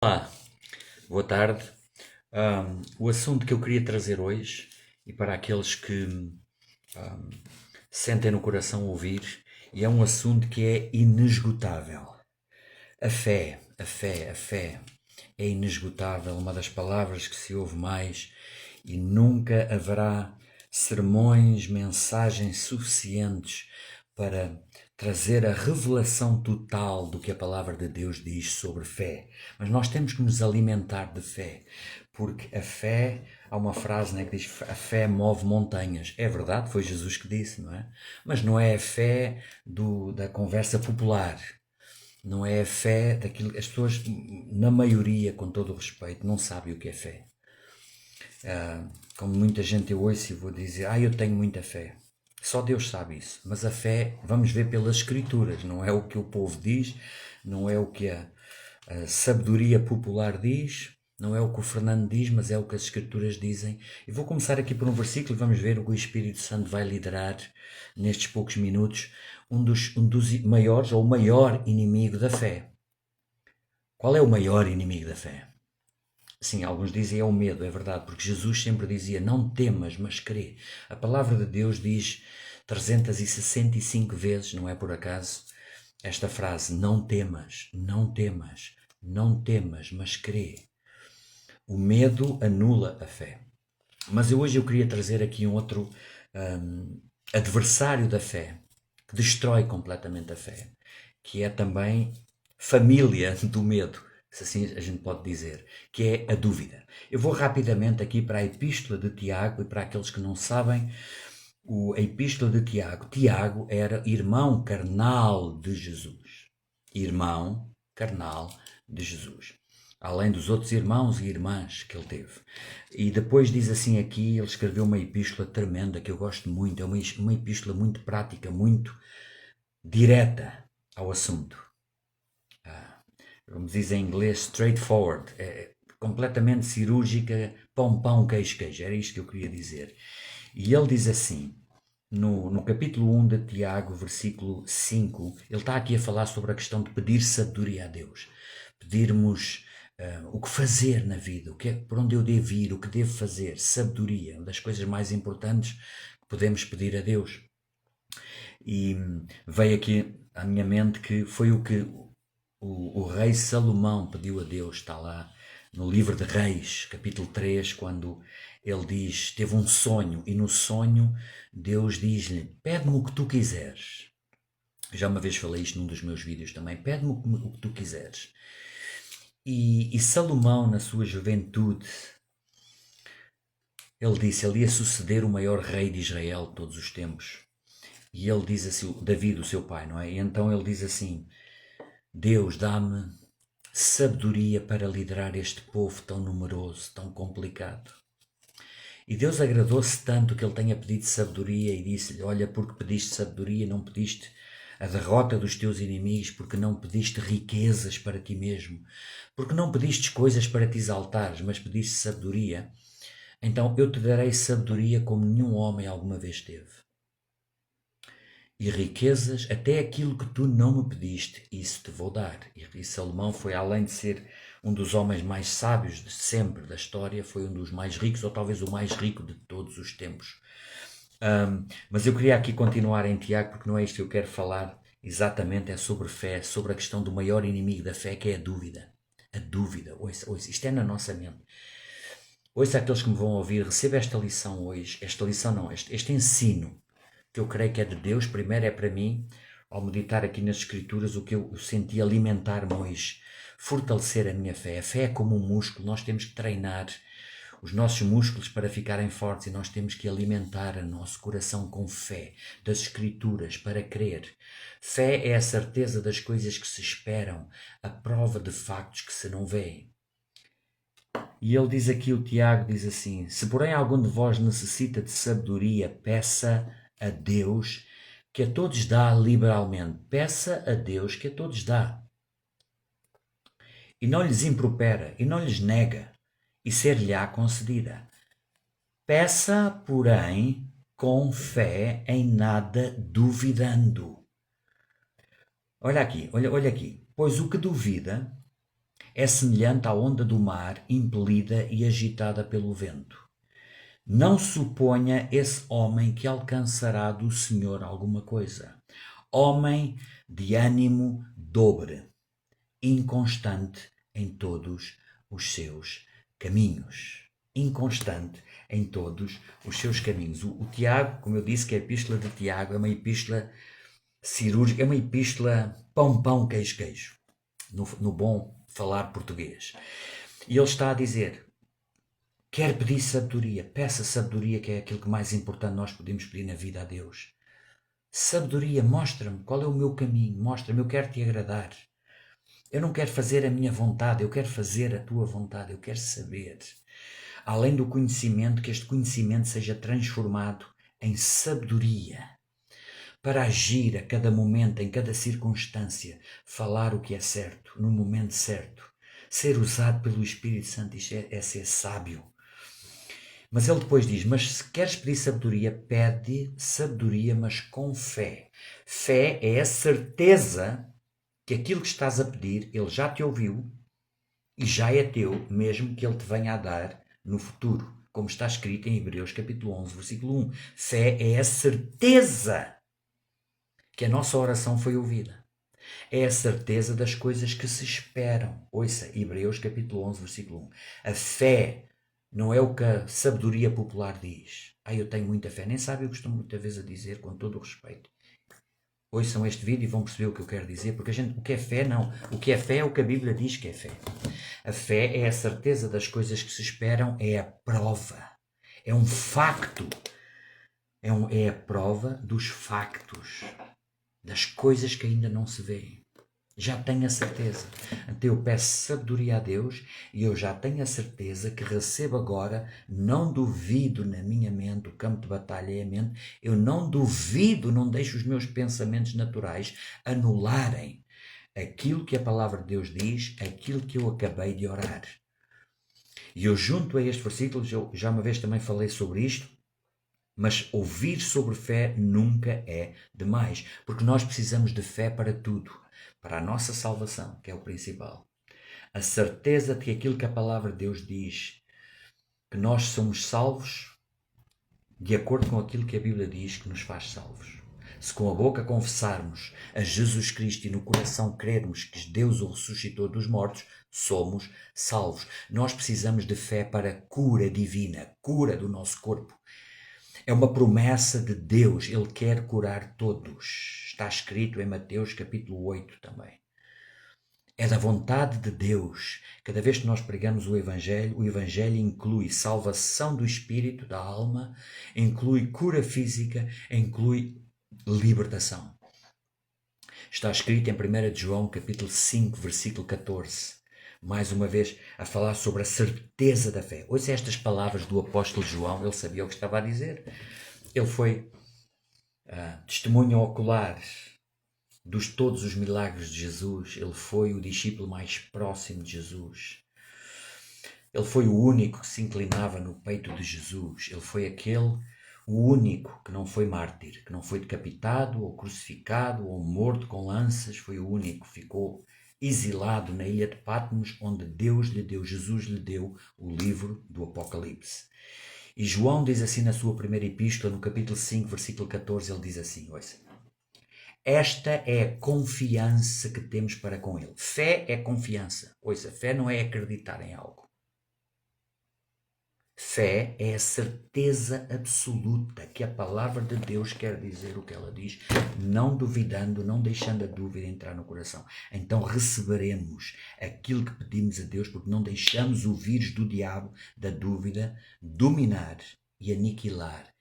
Olá, boa tarde. O assunto que eu queria trazer hoje, e para aqueles que sentem no coração ouvir, e é um assunto que é inesgotável. A fé é inesgotável, uma das palavras que se ouve mais, e nunca haverá sermões, mensagens suficientes para trazer a revelação total do que a palavra de Deus diz sobre fé. Mas nós temos que nos alimentar de fé, porque a fé, há uma frase, né, que diz: a fé move montanhas. É verdade, foi Jesus que disse, não é? Mas não é a fé da conversa popular. Não é a fé daquilo. As pessoas, na maioria, com todo o respeito, não sabem o que é fé. Como muita gente eu ouço e vou dizer: eu tenho muita fé. Só Deus sabe isso. Mas a fé, vamos ver pelas Escrituras, não é o que o povo diz, não é o que a sabedoria popular diz, não é o que o Fernando diz, mas é o que as Escrituras dizem. E vou começar aqui por um versículo e vamos ver o que o Espírito Santo vai liderar nestes poucos minutos. Um dos maiores, ou o maior inimigo da fé. Qual é o maior inimigo da fé? Sim, alguns dizem é o medo, é verdade, porque Jesus sempre dizia: não temas, mas crê. A palavra de Deus diz 365 vezes, não é por acaso, esta frase: não temas, não temas, não temas, mas crê. O medo anula a fé. Mas hoje eu queria trazer aqui um outro adversário da fé, que destrói completamente a fé, que é também família do medo, se assim a gente pode dizer, que é a dúvida. Eu vou rapidamente aqui para a Epístola de Tiago, e para aqueles que não sabem, a Epístola de Tiago. Tiago era irmão carnal de Jesus. Irmão carnal de Jesus. Além dos outros irmãos e irmãs que ele teve. E depois diz assim aqui, ele escreveu uma epístola tremenda que eu gosto muito. É uma epístola muito prática, muito direta ao assunto. Como diz em inglês, straightforward. É completamente cirúrgica, pão, pão, queijo, queijo. Era isto que eu queria dizer. E ele diz assim, no capítulo 1 de Tiago, versículo 5, ele está aqui a falar sobre a questão de pedir sabedoria a Deus. Pedirmos o que fazer na vida, por onde eu devo ir, o que devo fazer, sabedoria, uma das coisas mais importantes que podemos pedir a Deus. E veio aqui à minha mente que foi o que o rei Salomão pediu a Deus, está lá no livro de Reis, capítulo 3, quando ele diz, teve um sonho, e no sonho Deus diz-lhe: pede-me o que tu quiseres. Já uma vez falei isto num dos meus vídeos também: pede-me o que tu quiseres. E Salomão, na sua juventude, ele disse, ele ia suceder o maior rei de Israel de todos os tempos. E ele diz assim, David, o seu pai, não é? E então ele diz assim: Deus, dá-me sabedoria para liderar este povo tão numeroso, tão complicado. E Deus agradou-se tanto que ele tenha pedido sabedoria e disse-lhe: olha, porque pediste sabedoria, não pediste a derrota dos teus inimigos, porque não pediste riquezas para ti mesmo, porque não pediste coisas para te exaltares, mas pediste sabedoria. Então eu te darei sabedoria como nenhum homem alguma vez teve. E riquezas, até aquilo que tu não me pediste, isso te vou dar. E Salomão foi, além de ser um dos homens mais sábios de sempre da história, foi um dos mais ricos, ou talvez o mais rico de todos os tempos. Mas eu queria aqui continuar em Tiago, porque não é isto que eu quero falar exatamente, é sobre fé, sobre a questão do maior inimigo da fé, que é a dúvida. A dúvida, ouça, isto é na nossa mente. Ouça aqueles que me vão ouvir, receba esta lição hoje, esta lição não, este ensino, que eu creio que é de Deus. Primeiro é para mim, ao meditar aqui nas Escrituras, o que eu senti alimentar-me hoje, fortalecer a minha fé. A fé é como um músculo, nós temos que treinar os nossos músculos para ficarem fortes, e nós temos que alimentar o nosso coração com fé, das Escrituras, para crer. Fé é a certeza das coisas que se esperam, a prova de factos que se não veem. E ele diz aqui, o Tiago diz assim: se porém algum de vós necessita de sabedoria, peça a Deus, que a todos dá liberalmente. Peça a Deus, que a todos dá. E não lhes impropera, e não lhes nega, e ser-lhe-á concedida. Peça, porém, com fé, em nada duvidando. Olha aqui, olha aqui. Pois o que duvida é semelhante à onda do mar, impelida e agitada pelo vento. Não suponha esse homem que alcançará do Senhor alguma coisa. Homem de ânimo dobre, inconstante em todos os seus caminhos. Inconstante em todos os seus caminhos. O Tiago, como eu disse que a epístola de Tiago é uma epístola cirúrgica, é uma epístola pão, queijo, no bom falar português. E ele está a dizer, quer pedir sabedoria, peça sabedoria, que é aquilo que mais importante nós podemos pedir na vida a Deus. Sabedoria, mostra-me qual é o meu caminho, mostra-me, eu quero te agradar. Eu não quero fazer a minha vontade, eu quero fazer a tua vontade, eu quero saber. Além do conhecimento, que este conhecimento seja transformado em sabedoria, para agir a cada momento, em cada circunstância, falar o que é certo, no momento certo, ser usado pelo Espírito Santo, isto é ser sábio. Mas ele depois diz, mas se queres pedir sabedoria, pede sabedoria, mas com fé. Fé é a certeza que aquilo que estás a pedir, ele já te ouviu e já é teu, mesmo que ele te venha a dar no futuro. Como está escrito em Hebreus capítulo 11, versículo 1. Fé é a certeza que a nossa oração foi ouvida. É a certeza das coisas que se esperam. Ouça, Hebreus capítulo 11, versículo 1. A fé não é o que a sabedoria popular diz. Eu tenho muita fé. Nem sabe, eu costumo muitas vezes a dizer, com todo o respeito. Ouçam este vídeo e vão perceber o que eu quero dizer, porque o que é fé, não. O que é fé é o que a Bíblia diz que é fé. A fé é a certeza das coisas que se esperam, é a prova. É um facto. É a prova dos factos. Das coisas que ainda não se vêem. Já tenho a certeza. Então eu peço sabedoria a Deus e eu já tenho a certeza que recebo agora, não duvido na minha mente, o campo de batalha é a mente, eu não duvido, não deixo os meus pensamentos naturais anularem aquilo que a palavra de Deus diz, aquilo que eu acabei de orar. E eu junto a este versículo, eu já uma vez também falei sobre isto, mas ouvir sobre fé nunca é demais, porque nós precisamos de fé para tudo. Para a nossa salvação, que é o principal. A certeza de que aquilo que a palavra de Deus diz, que nós somos salvos, de acordo com aquilo que a Bíblia diz que nos faz salvos. Se com a boca confessarmos a Jesus Cristo e no coração crermos que Deus o ressuscitou dos mortos, somos salvos. Nós precisamos de fé para cura divina, cura do nosso corpo. É uma promessa de Deus, Ele quer curar todos. Está escrito em Mateus capítulo 8 também. É da vontade de Deus. Cada vez que nós pregamos o Evangelho inclui salvação do espírito, da alma, inclui cura física, inclui libertação. Está escrito em 1 João capítulo 5, versículo 14. Mais uma vez, a falar sobre a certeza da fé. Ouça estas palavras do apóstolo João, ele sabia o que estava a dizer. Ele foi testemunha ocular dos todos os milagres de Jesus. Ele foi o discípulo mais próximo de Jesus. Ele foi o único que se inclinava no peito de Jesus. Ele foi o único que não foi mártir, que não foi decapitado ou crucificado ou morto com lanças. Foi o único que ficou exilado na ilha de Patmos, onde Jesus lhe deu o livro do Apocalipse. E João diz assim na sua primeira epístola, no capítulo 5, versículo 14, ele diz assim, ouça, esta é a confiança que temos para com ele. Fé é confiança. Ouça, fé não é acreditar em algo. Fé é a certeza absoluta que a palavra de Deus quer dizer o que ela diz, não duvidando, não deixando a dúvida entrar no coração. Então receberemos aquilo que pedimos a Deus, porque não deixamos o vírus do diabo, da dúvida, dominar e aniquilar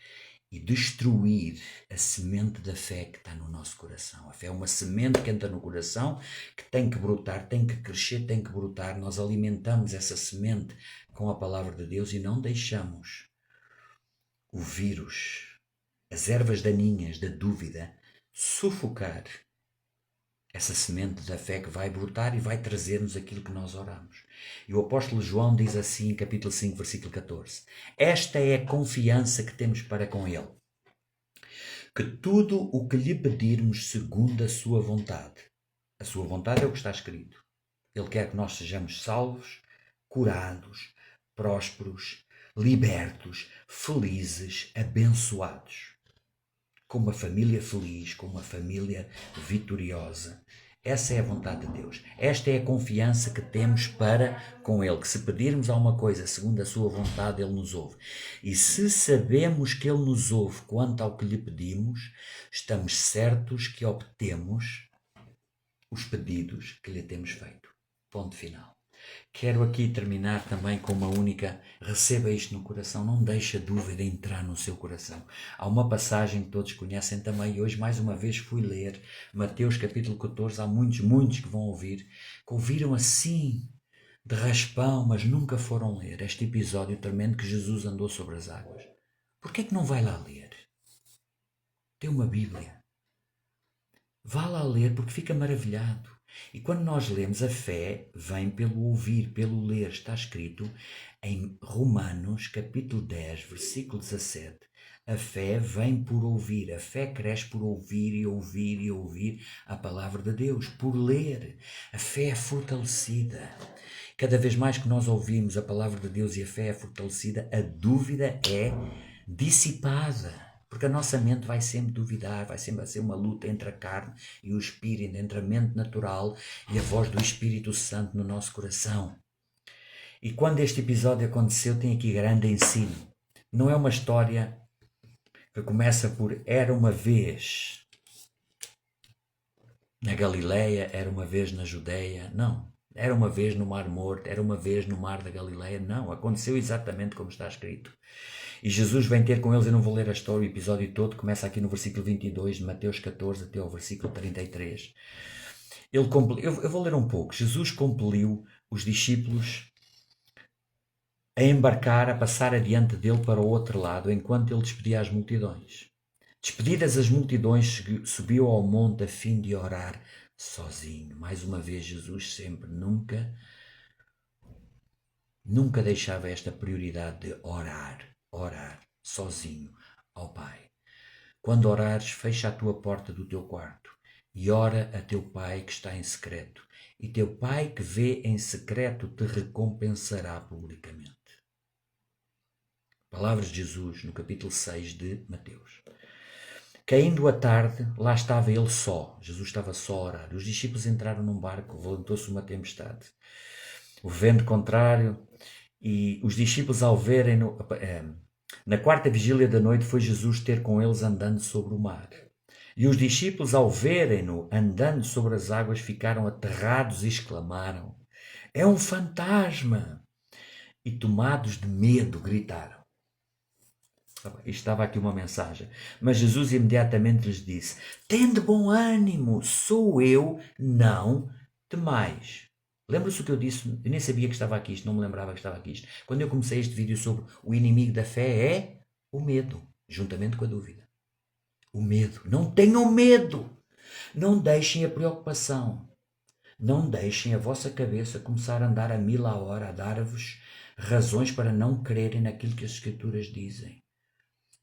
e destruir a semente da fé que está no nosso coração. A fé é uma semente que entra no coração, que tem que brotar, tem que crescer, tem que brotar. Nós alimentamos essa semente com a palavra de Deus e não deixamos o vírus, as ervas daninhas da dúvida, sufocar essa semente da fé que vai brotar e vai trazer-nos aquilo que nós oramos. E o apóstolo João diz assim em capítulo 5, versículo 14. Esta é a confiança que temos para com ele. Que tudo o que lhe pedirmos segundo a sua vontade. A sua vontade é o que está escrito. Ele quer que nós sejamos salvos, curados, prósperos, libertos, felizes, abençoados. Com uma família feliz, com uma família vitoriosa. Essa é a vontade de Deus. Esta é a confiança que temos para com Ele, que se pedirmos alguma coisa segundo a sua vontade, Ele nos ouve. E se sabemos que Ele nos ouve quanto ao que lhe pedimos, estamos certos que obtemos os pedidos que lhe temos feito. Ponto final. Quero aqui terminar também com uma única, receba isto no coração, não deixe a dúvida entrar no seu coração. Há uma passagem que todos conhecem também, e hoje mais uma vez fui ler, Mateus capítulo 14, há muitos que vão ouvir, que ouviram assim, de raspão, mas nunca foram ler este episódio tremendo que Jesus andou sobre as águas. Por que é que não vai lá ler? Tem uma Bíblia. Vá lá ler porque fica maravilhado. E quando nós lemos, a fé vem pelo ouvir, pelo ler. Está escrito em Romanos, capítulo 10, versículo 17. A fé vem por ouvir. A fé cresce por ouvir e ouvir e ouvir a palavra de Deus, por ler. A fé é fortalecida. Cada vez mais que nós ouvimos a palavra de Deus e a fé é fortalecida, a dúvida é dissipada. Porque a nossa mente vai sempre duvidar, vai sempre ser uma luta entre a carne e o espírito, entre a mente natural e a voz do Espírito Santo no nosso coração. E quando este episódio aconteceu, tem aqui grande ensino. Não é uma história que começa por era uma vez na Galileia, era uma vez na Judeia. Não. Era uma vez no Mar Morto, era uma vez no Mar da Galileia. Não, aconteceu exatamente como está escrito. E Jesus vem ter com eles, eu não vou ler a história, o episódio todo, começa aqui no versículo 22 de Mateus 14 até ao versículo 33. Eu vou ler um pouco. Jesus compeliu os discípulos a embarcar, a passar adiante dele para o outro lado, enquanto ele despedia as multidões. Despedidas as multidões, subiu ao monte a fim de orar sozinho. Mais uma vez, Jesus sempre, nunca deixava esta prioridade de orar sozinho ao Pai. Quando orares, fecha a tua porta do teu quarto e ora a teu Pai que está em secreto, e teu Pai que vê em secreto te recompensará publicamente. Palavras de Jesus no capítulo 6 de Mateus. Caindo a tarde, lá estava ele só. Jesus estava só a orar. Os discípulos entraram num barco, levantou-se uma tempestade. O vento contrário, e os discípulos ao verem-no... Na quarta vigília da noite foi Jesus ter com eles andando sobre o mar. E os discípulos, ao verem-no andando sobre as águas, ficaram aterrados e exclamaram: é um fantasma! E tomados de medo, gritaram. Estava aqui uma mensagem. Mas Jesus imediatamente lhes disse: tende bom ânimo, sou eu, não temais. Lembra-se o que eu disse? Eu nem sabia que estava aqui isto, não me lembrava que estava aqui isto. Quando eu comecei este vídeo sobre o inimigo da fé é o medo, juntamente com a dúvida. O medo. Não tenham medo. Não deixem a preocupação. Não deixem a vossa cabeça começar a andar a 1000 a hora, a dar-vos razões para não crerem naquilo que as Escrituras dizem.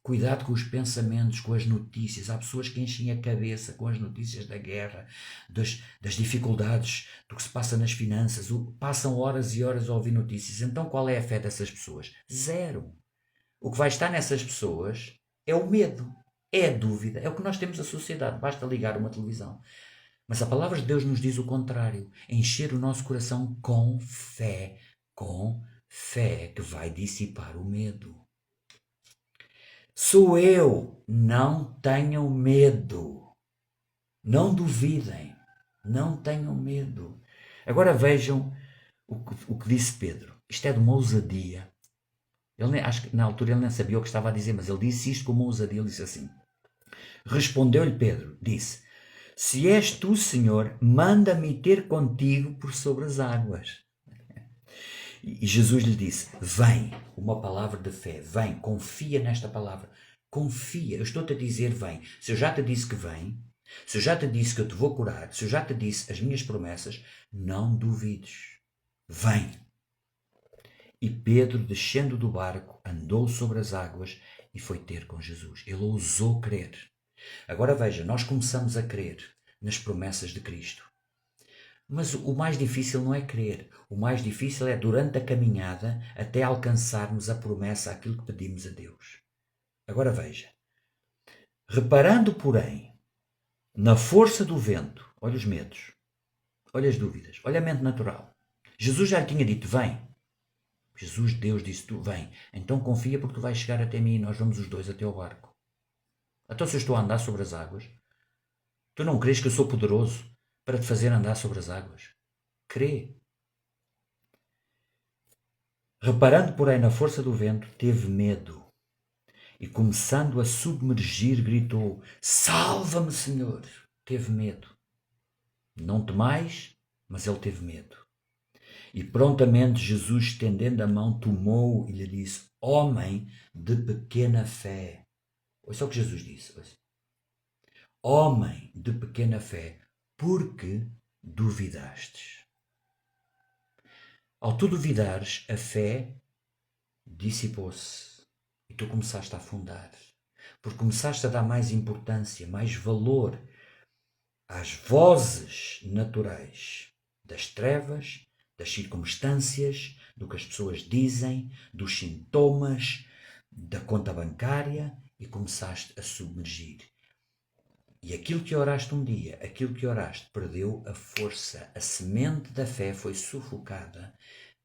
Cuidado com os pensamentos, com as notícias. Há pessoas que enchem a cabeça com as notícias da guerra, das dificuldades, do que se passa nas finanças. Passam horas e horas a ouvir notícias. Então qual é a fé dessas pessoas? Zero. O que vai estar nessas pessoas é o medo, é a dúvida, é o que nós temos na sociedade. Basta ligar uma televisão. Mas a palavra de Deus nos diz o contrário. Encher o nosso coração com fé que vai dissipar o medo. Sou eu, não tenham medo. Não duvidem, não tenham medo. Agora vejam o que disse Pedro. Isto é de uma ousadia. Acho que na altura ele nem sabia o que estava a dizer, mas ele disse isto com uma ousadia. Ele disse assim. Respondeu-lhe Pedro, disse: se és tu, Senhor, manda-me ter contigo por sobre as águas. E Jesus lhe disse: vem, uma palavra de fé, vem, confia nesta palavra, confia, eu estou-te a dizer vem. Se eu já te disse que vem, se eu já te disse que eu te vou curar, se eu já te disse as minhas promessas, não duvides, vem. E Pedro, descendo do barco, andou sobre as águas e foi ter com Jesus. Ele ousou crer. Agora veja, nós começamos a crer nas promessas de Cristo. Mas o mais difícil não é crer. O mais difícil é durante a caminhada até alcançarmos a promessa, aquilo que pedimos a Deus. Agora veja. Reparando, porém, na força do vento, olha os medos, olha as dúvidas, olha a mente natural. Jesus já lhe tinha dito, vem. Jesus, Deus, disse, tu vem. Então confia porque tu vais chegar até mim e nós vamos os dois até ao barco. Então se eu estou a andar sobre as águas, tu não crês que eu sou poderoso para te fazer andar sobre as águas? Crê. Reparando, porém, na força do vento, teve medo. E começando a submergir, gritou, salva-me, Senhor. Teve medo. Não temais, mas ele teve medo. E prontamente Jesus, estendendo a mão, tomou e lhe disse, homem de pequena fé. Olha só o que Jesus disse. Homem de pequena fé, porque duvidastes. Ao tu duvidares, a fé dissipou-se e tu começaste a afundar, porque começaste a dar mais importância, mais valor às vozes naturais das trevas, das circunstâncias, do que as pessoas dizem, dos sintomas, da conta bancária e começaste a submergir. E aquilo que oraste um dia, aquilo que oraste, perdeu a força. A semente da fé foi sufocada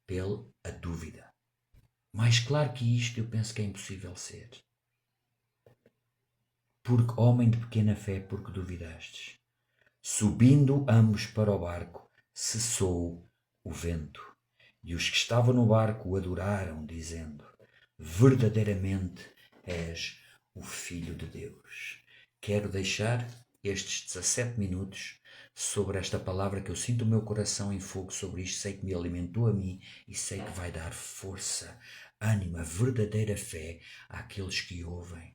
pela dúvida. Mais claro que isto, eu penso que é impossível ser. Porque, homem de pequena fé, porque duvidastes. Subindo ambos para o barco, cessou o vento. E os que estavam no barco o adoraram, dizendo, verdadeiramente és o Filho de Deus. Quero deixar estes 17 minutos sobre esta palavra que eu sinto o meu coração em fogo sobre isto. Sei que me alimentou a mim e sei que vai dar força, ânimo, a verdadeira fé àqueles que ouvem.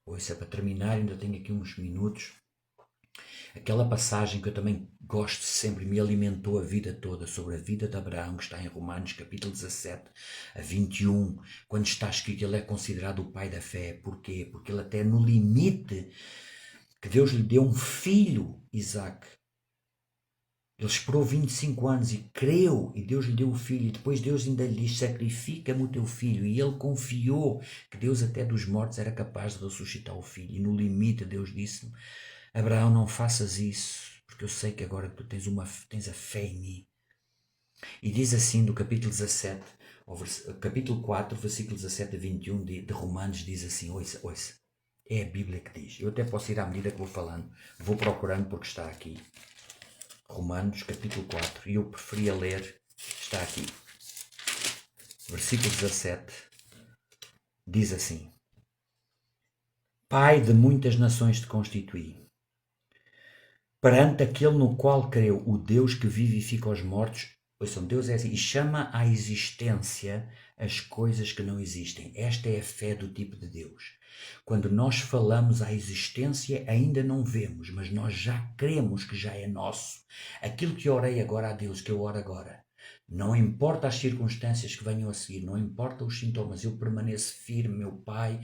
Ouça, para terminar, ainda tenho aqui uns minutos. Aquela passagem que eu também gosto sempre, me alimentou a vida toda, sobre a vida de Abraão, que está em Romanos capítulo 17 a 21, quando está escrito que ele é considerado o pai da fé. Porquê? Porque ele até no limite que Deus lhe deu um filho, Isaac. Ele esperou 25 anos e creu, e Deus lhe deu o filho, e depois Deus ainda lhe diz, sacrifica-me o teu filho, e ele confiou que Deus até dos mortos era capaz de ressuscitar o filho, e no limite Deus disse-me, Abraão, não faças isso, porque eu sei que agora tu tens a fé em mim. E diz assim do capítulo 17, capítulo 4, versículo 17 a 21 de Romanos, diz assim, ouça, é a Bíblia que diz. Eu até posso ir à medida que vou falando, vou procurando porque está aqui. Romanos capítulo 4, e eu preferia ler, está aqui. Versículo 17, diz assim, Pai de muitas nações te constituí, perante aquele no qual creu, o Deus que vivifica os mortos. Ouçam, Deus é assim, e chama à existência as coisas que não existem. Esta é a fé do tipo de Deus. Quando nós falamos à existência, ainda não vemos, mas nós já cremos que já é nosso. Aquilo que eu orei agora a Deus, que eu oro agora, não importa as circunstâncias que venham a seguir, não importa os sintomas, eu permaneço firme, meu Pai,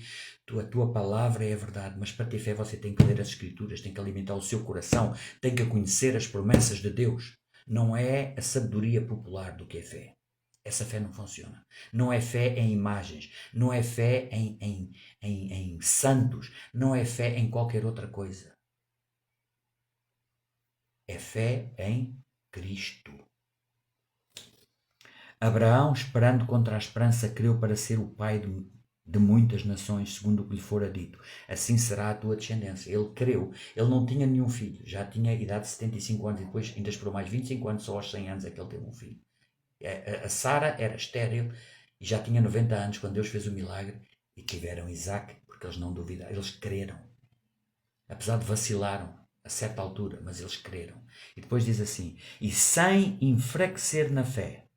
a tua palavra é a verdade, mas para ter fé você tem que ler as Escrituras, tem que alimentar o seu coração, tem que conhecer as promessas de Deus. Não é a sabedoria popular do que é fé. Essa fé não funciona. Não é fé em imagens, não é fé em santos, não é fé em qualquer outra coisa. É fé em Cristo. Abraão, esperando contra a esperança, creu para ser o pai de muitas nações, segundo o que lhe fora dito. Assim será a tua descendência. Ele creu. Ele não tinha nenhum filho. Já tinha idade de 75 anos e depois ainda esperou mais 25 anos, só aos 100 anos é que ele teve um filho. A Sara era estéril e já tinha 90 anos quando Deus fez o milagre e tiveram Isaac, porque eles não duvidaram, eles creram. Apesar de vacilaram a certa altura, mas eles creram. E depois diz assim, e sem enfraquecer na fé,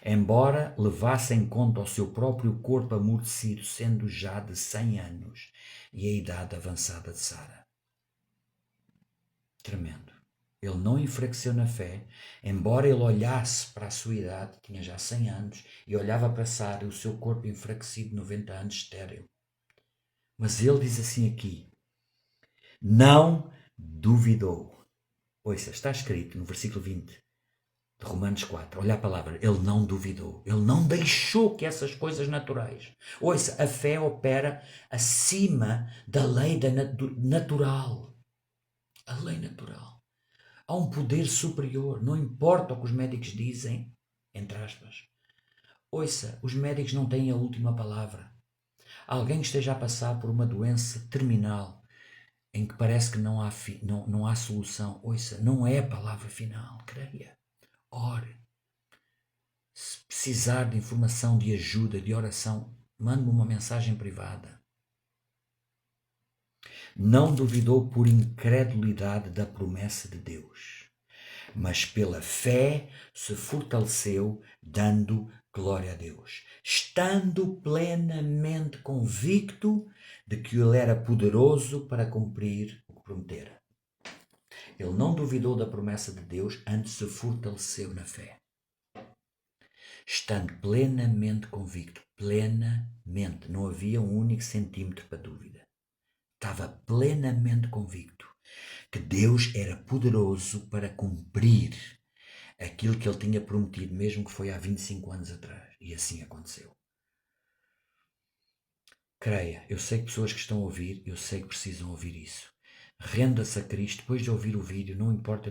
embora levasse em conta o seu próprio corpo amortecido, sendo já de 100 anos, e a idade avançada de Sara. Tremendo. Ele não enfraqueceu na fé, embora ele olhasse para a sua idade, tinha já 100 anos, e olhava para Sara e o seu corpo enfraquecido, 90 anos, estéril. Mas ele diz assim aqui, não duvidou. Ouça, está escrito no versículo 20 de Romanos 4, olha a palavra, ele não duvidou, ele não deixou que essas coisas naturais, ouça, a fé opera acima da lei natural, a lei natural, há um poder superior, não importa o que os médicos dizem, entre aspas, ouça, os médicos não têm a última palavra, alguém que esteja a passar por uma doença terminal, em que parece que não há solução, ouça, não é a palavra final, creia, ore. Se precisar de informação, de ajuda, de oração, mande-me uma mensagem privada. Não duvidou por incredulidade da promessa de Deus, mas pela fé se fortaleceu, dando glória a Deus, estando plenamente convicto de que Ele era poderoso para cumprir o que prometera. Ele não duvidou da promessa de Deus, antes se fortaleceu na fé. Estando plenamente convicto, plenamente, não havia um único centímetro para dúvida. Estava plenamente convicto que Deus era poderoso para cumprir aquilo que ele tinha prometido, mesmo que foi há 25 anos atrás. E assim aconteceu. Creia, eu sei que pessoas que estão a ouvir, eu sei que precisam ouvir isso. Renda-se a Cristo, depois de ouvir o vídeo, não importa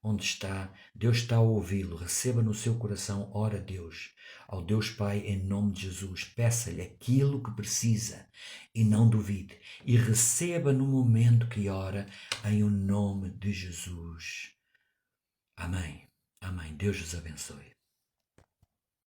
onde está, Deus está a ouvi-lo, receba no seu coração, ora a Deus, ao Deus Pai, em nome de Jesus, peça-lhe aquilo que precisa e não duvide, e receba no momento que ora, em o nome de Jesus. Amém. Amém. Deus os abençoe.